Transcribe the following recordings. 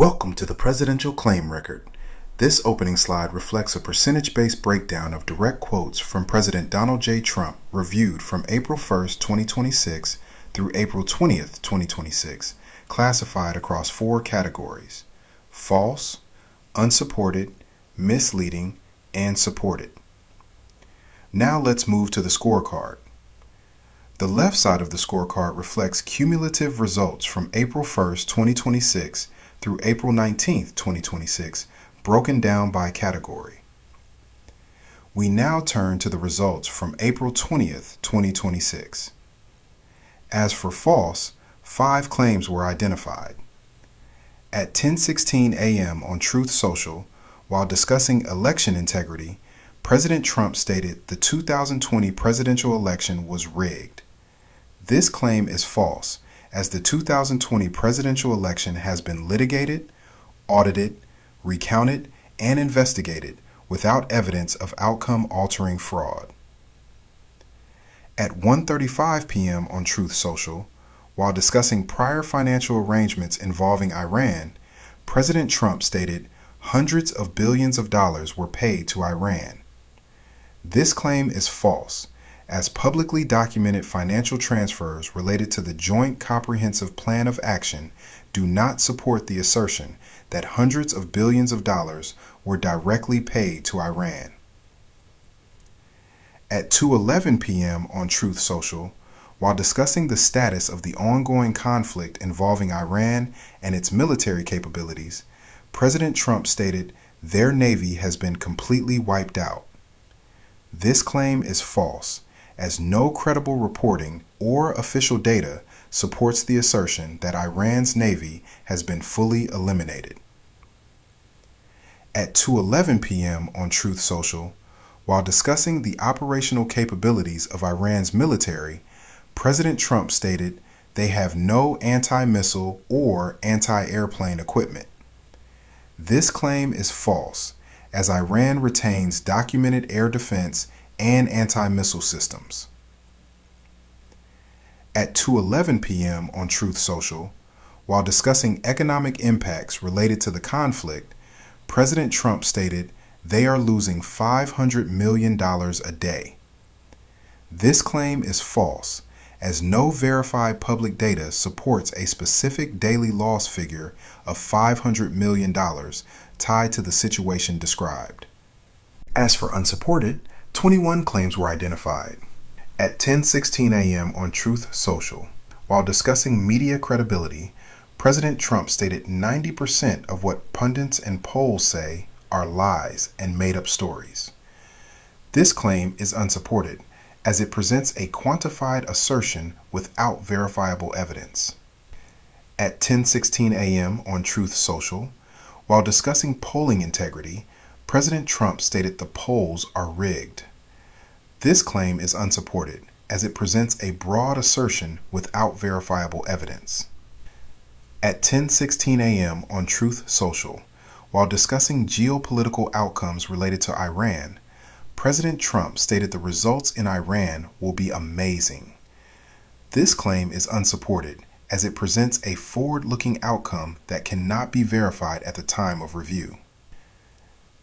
Welcome to the Presidential Claim Record. This opening slide reflects a percentage-based breakdown of direct quotes from President Donald J. Trump reviewed from April 1st, 2026 through April 20th, 2026, classified across 4 categories: false, unsupported, misleading, and supported. Now let's move to the scorecard. The left side of the scorecard reflects cumulative results from April 1st, 2026 through April 19th, 2026, broken down by category. We now turn to the results from April 20th, 2026. As for false, 5 claims were identified. At 10:16 a.m. on Truth Social, while discussing election integrity, President Trump stated the 2020 presidential election was rigged. This claim is false, as the 2020 presidential election has been litigated, audited, recounted, and investigated without evidence of outcome-altering fraud. At 1:35 p.m. on Truth Social, while discussing prior financial arrangements involving Iran, President Trump stated hundreds of billions of dollars were paid to Iran. This claim is false, as publicly documented financial transfers related to the Joint Comprehensive Plan of Action do not support the assertion that hundreds of billions of dollars were directly paid to Iran. At 2:11 p.m. on Truth Social, while discussing the status of the ongoing conflict involving Iran and its military capabilities, President Trump stated their Navy has been completely wiped out. This claim is false, as no credible reporting or official data supports the assertion that Iran's Navy has been fully eliminated. At 2:11 p.m. on Truth Social, while discussing the operational capabilities of Iran's military, President Trump stated they have no anti-missile or anti-airplane equipment. This claim is false, as Iran retains documented air defense and anti-missile systems. At 2:11 p.m. on Truth Social, while discussing economic impacts related to the conflict, President Trump stated they are losing $500 million a day. This claim is false, as no verified public data supports a specific daily loss figure of $500 million tied to the situation described. As for unsupported, 21 claims were identified. At 10:16 a.m. on Truth Social, while discussing media credibility, President Trump stated 90% of what pundits and polls say are lies and made-up stories. This claim is unsupported, as it presents a quantified assertion without verifiable evidence. At 10:16 a.m. on Truth Social, while discussing polling integrity, President Trump stated the polls are rigged. This claim is unsupported, as it presents a broad assertion without verifiable evidence. At 10:16 a.m. on Truth Social, while discussing geopolitical outcomes related to Iran, President Trump stated the results in Iran will be amazing. This claim is unsupported, as it presents a forward-looking outcome that cannot be verified at the time of review.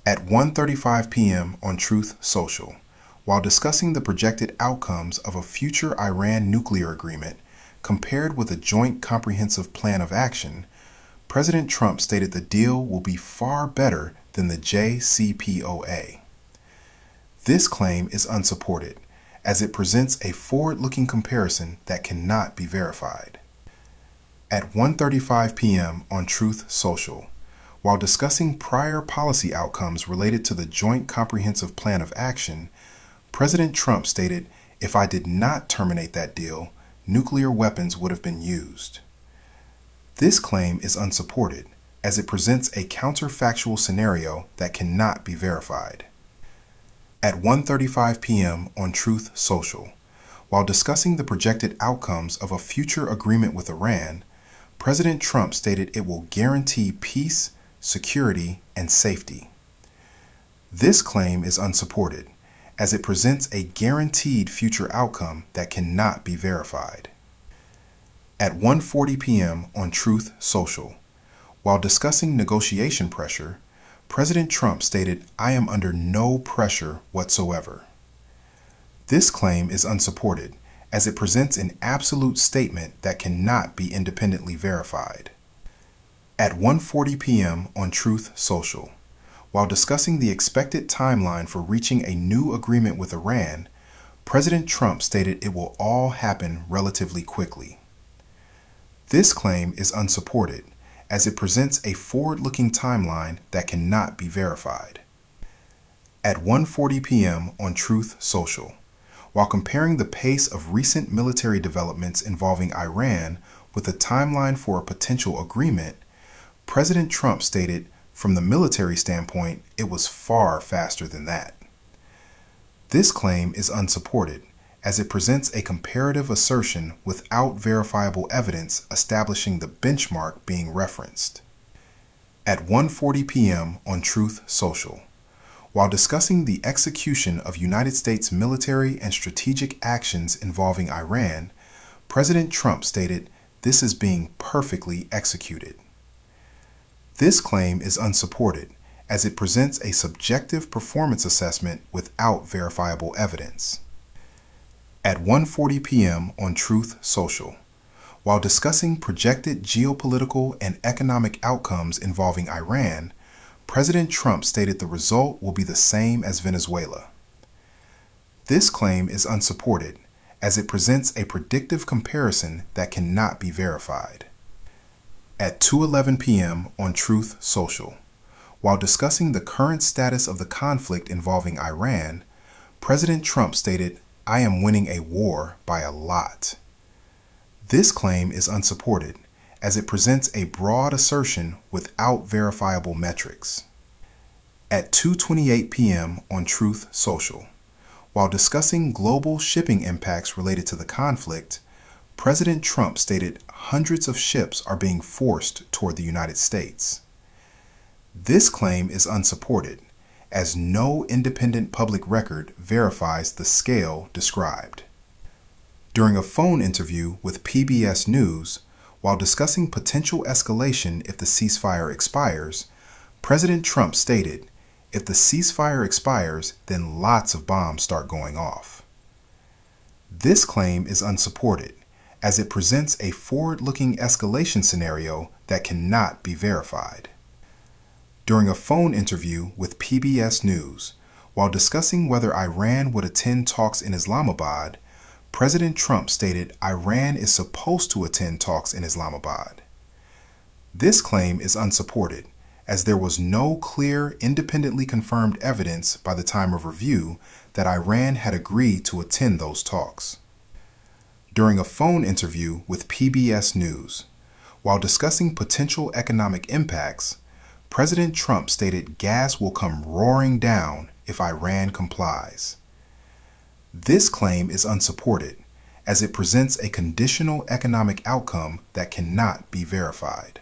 At 1:35 p.m. on Truth Social, while discussing the projected outcomes of a future Iran nuclear agreement compared with a Joint Comprehensive Plan of Action, President Trump stated the deal will be far better than the JCPOA. This claim is unsupported, as it presents a forward-looking comparison that cannot be verified. At 1:35 p.m. on Truth Social, while discussing prior policy outcomes related to the Joint Comprehensive Plan of Action, President Trump stated, "If I did not terminate that deal, nuclear weapons would have been used." This claim is unsupported, as it presents a counterfactual scenario that cannot be verified. At 1:35 p.m. on Truth Social, while discussing the projected outcomes of a future agreement with Iran, President Trump stated it will guarantee peace, security, and safety. This claim is unsupported, as it presents a guaranteed future outcome that cannot be verified. At 1:40 p.m. on Truth Social, While discussing negotiation pressure, President Trump stated, "I am under no pressure whatsoever." This claim is unsupported, as it presents an absolute statement that cannot be independently verified. At 1:40 p.m. on Truth Social, while discussing the expected timeline for reaching a new agreement with Iran, President Trump stated it will all happen relatively quickly. This claim is unsupported, as it presents a forward-looking timeline that cannot be verified. At 1:40 p.m. on Truth Social, while comparing the pace of recent military developments involving Iran with the timeline for a potential agreement, President Trump stated, "From the military standpoint, it was far faster than that." This claim is unsupported, as it presents a comparative assertion without verifiable evidence establishing the benchmark being referenced. At 1:40 p.m. on Truth Social, while discussing the execution of United States military and strategic actions involving Iran, President Trump stated, "This is being perfectly executed." This claim is unsupported, as it presents a subjective performance assessment without verifiable evidence. At 1:40 p.m. on Truth Social, while discussing projected geopolitical and economic outcomes involving Iran, President Trump stated the result will be the same as Venezuela. This claim is unsupported, as it presents a predictive comparison that cannot be verified. At 2:11 p.m. on Truth Social, while discussing the current status of the conflict involving Iran, President Trump stated, "I am winning a war by a lot." This claim is unsupported, as it presents a broad assertion without verifiable metrics. At 2:28 p.m. on Truth Social, while discussing global shipping impacts related to the conflict, President Trump stated hundreds of ships are being forced toward the United States. This claim is unsupported, as no independent public record verifies the scale described. During a phone interview with PBS News, while discussing potential escalation if the ceasefire expires, President Trump stated, "If the ceasefire expires, then lots of bombs start going off." This claim is unsupported, as it presents a forward-looking escalation scenario that cannot be verified. During a phone interview with PBS News, while discussing whether Iran would attend talks in Islamabad, President Trump stated Iran is supposed to attend talks in Islamabad. This claim is unsupported, as there was no clear, independently confirmed evidence by the time of review that Iran had agreed to attend those talks. During a phone interview with PBS News, while discussing potential economic impacts, President Trump stated gas will come roaring down if Iran complies. This claim is unsupported, as it presents a conditional economic outcome that cannot be verified.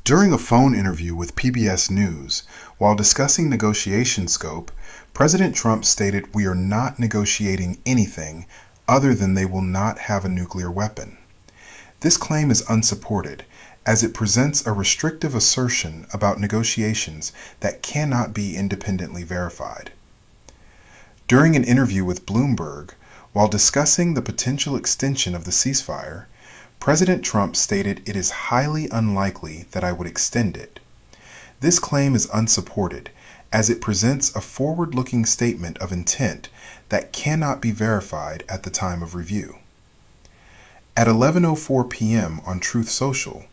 During a phone interview with PBS News, while discussing negotiation scope, President Trump stated, "We are not negotiating anything other than they will not have a nuclear weapon." This claim is unsupported, as it presents a restrictive assertion about negotiations that cannot be independently verified. During an interview with Bloomberg, while discussing the potential extension of the ceasefire, President Trump stated, "It is highly unlikely that I would extend it." This claim is unsupported, as it presents a forward-looking statement of intent that cannot be verified at the time of review. At 11:04 p.m. on Truth Social,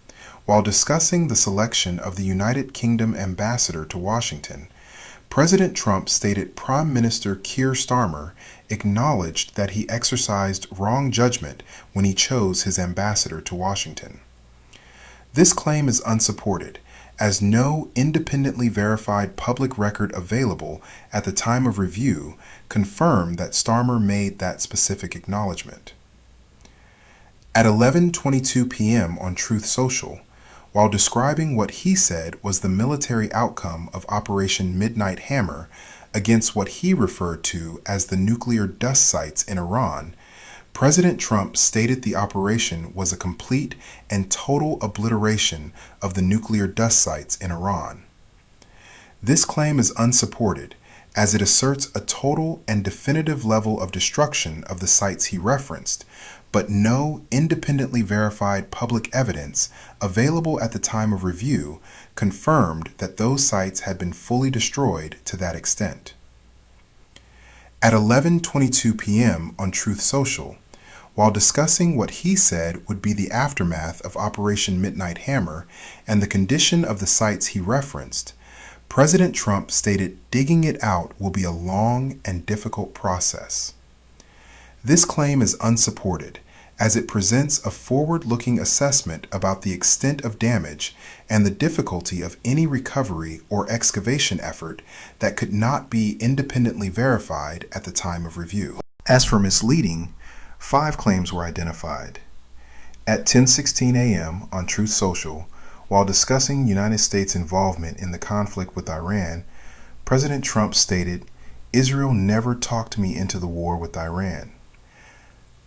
while discussing the selection of the United Kingdom ambassador to Washington, President Trump stated Prime Minister Keir Starmer acknowledged that he exercised wrong judgment when he chose his ambassador to Washington. This claim is unsupported, as no independently verified public record available at the time of review confirmed that Starmer made that specific acknowledgement. At 11:22 p.m. on Truth Social, while describing what he said was the military outcome of Operation Midnight Hammer against what he referred to as the nuclear dust sites in Iran, President Trump stated the operation was a complete and total obliteration of the nuclear dust sites in Iran. This claim is unsupported, as it asserts a total and definitive level of destruction of the sites he referenced, but no independently verified public evidence available at the time of review confirmed that those sites had been fully destroyed to that extent. At 11:22 p.m. on Truth Social, while discussing what he said would be the aftermath of Operation Midnight Hammer and the condition of the sites he referenced, President Trump stated digging it out will be a long and difficult process. This claim is unsupported, as it presents a forward-looking assessment about the extent of damage and the difficulty of any recovery or excavation effort that could not be independently verified at the time of review. As for misleading, 5 claims were identified. At 10:16 a.m. on Truth Social, while discussing United States involvement in the conflict with Iran, President Trump stated, "Israel never talked me into the war with Iran."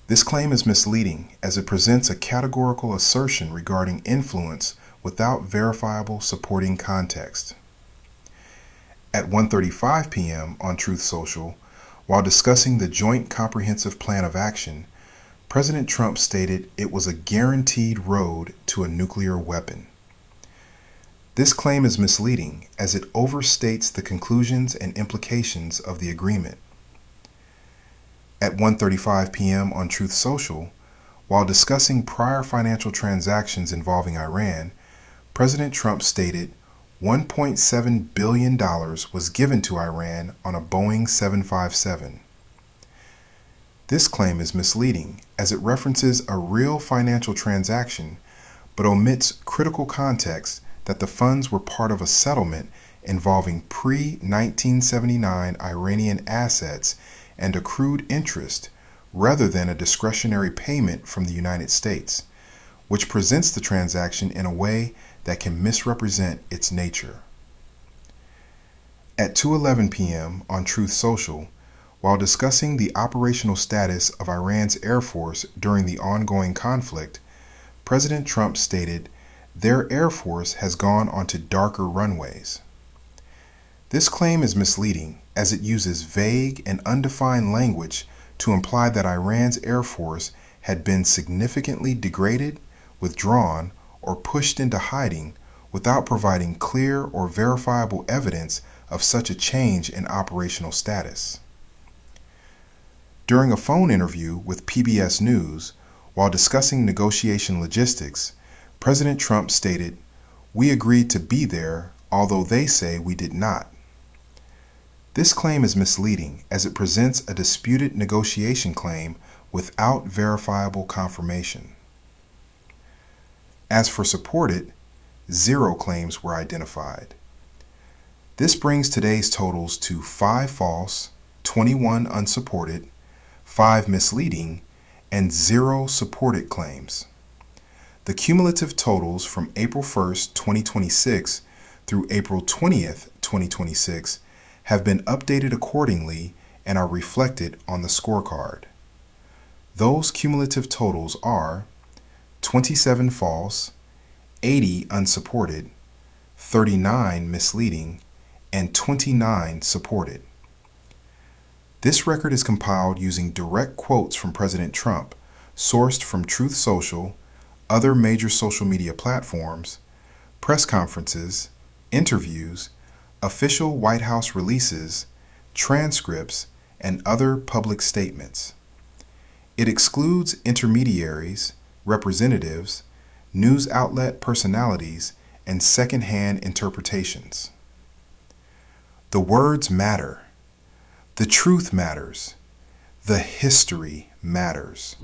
This claim is misleading, as it presents a categorical assertion regarding influence without verifiable supporting context. At 1:35 p.m. on Truth Social, while discussing the Joint Comprehensive Plan of Action, President Trump stated it was a guaranteed road to a nuclear weapon. This claim is misleading, as it overstates the conclusions and implications of the agreement. At 1:35 p.m. on Truth Social, while discussing prior financial transactions involving Iran, President Trump stated $1.7 billion was given to Iran on a Boeing 757. This claim is misleading, as it references a real financial transaction, but omits critical context that the funds were part of a settlement involving pre-1979 Iranian assets and accrued interest rather than a discretionary payment from the United States, which presents the transaction in a way that can misrepresent its nature. At 2:11 p.m. on Truth Social, while discussing the operational status of Iran's Air Force during the ongoing conflict, President Trump stated, "Their Air Force has gone onto darker runways." This claim is misleading, as it uses vague and undefined language to imply that Iran's Air Force had been significantly degraded, withdrawn, or pushed into hiding without providing clear or verifiable evidence of such a change in operational status. During a phone interview with PBS News, while discussing negotiation logistics, President Trump stated, "We agreed to be there, although they say we did not." This claim is misleading, as it presents a disputed negotiation claim without verifiable confirmation. As for supported, 0 claims were identified. This brings today's totals to 5 false, 21 unsupported, 5 misleading, and 0 supported claims. The cumulative totals from April 1st, 2026 through April 20th, 2026 have been updated accordingly and are reflected on the scorecard. Those cumulative totals are 27 false, 80 unsupported, 39 misleading, and 29 supported. This record is compiled using direct quotes from President Trump, sourced from Truth Social, other major social media platforms, press conferences, interviews, official White House releases, transcripts, and other public statements. It excludes intermediaries, representatives, news outlet personalities, and second-hand interpretations. The words matter. The truth matters. The history matters.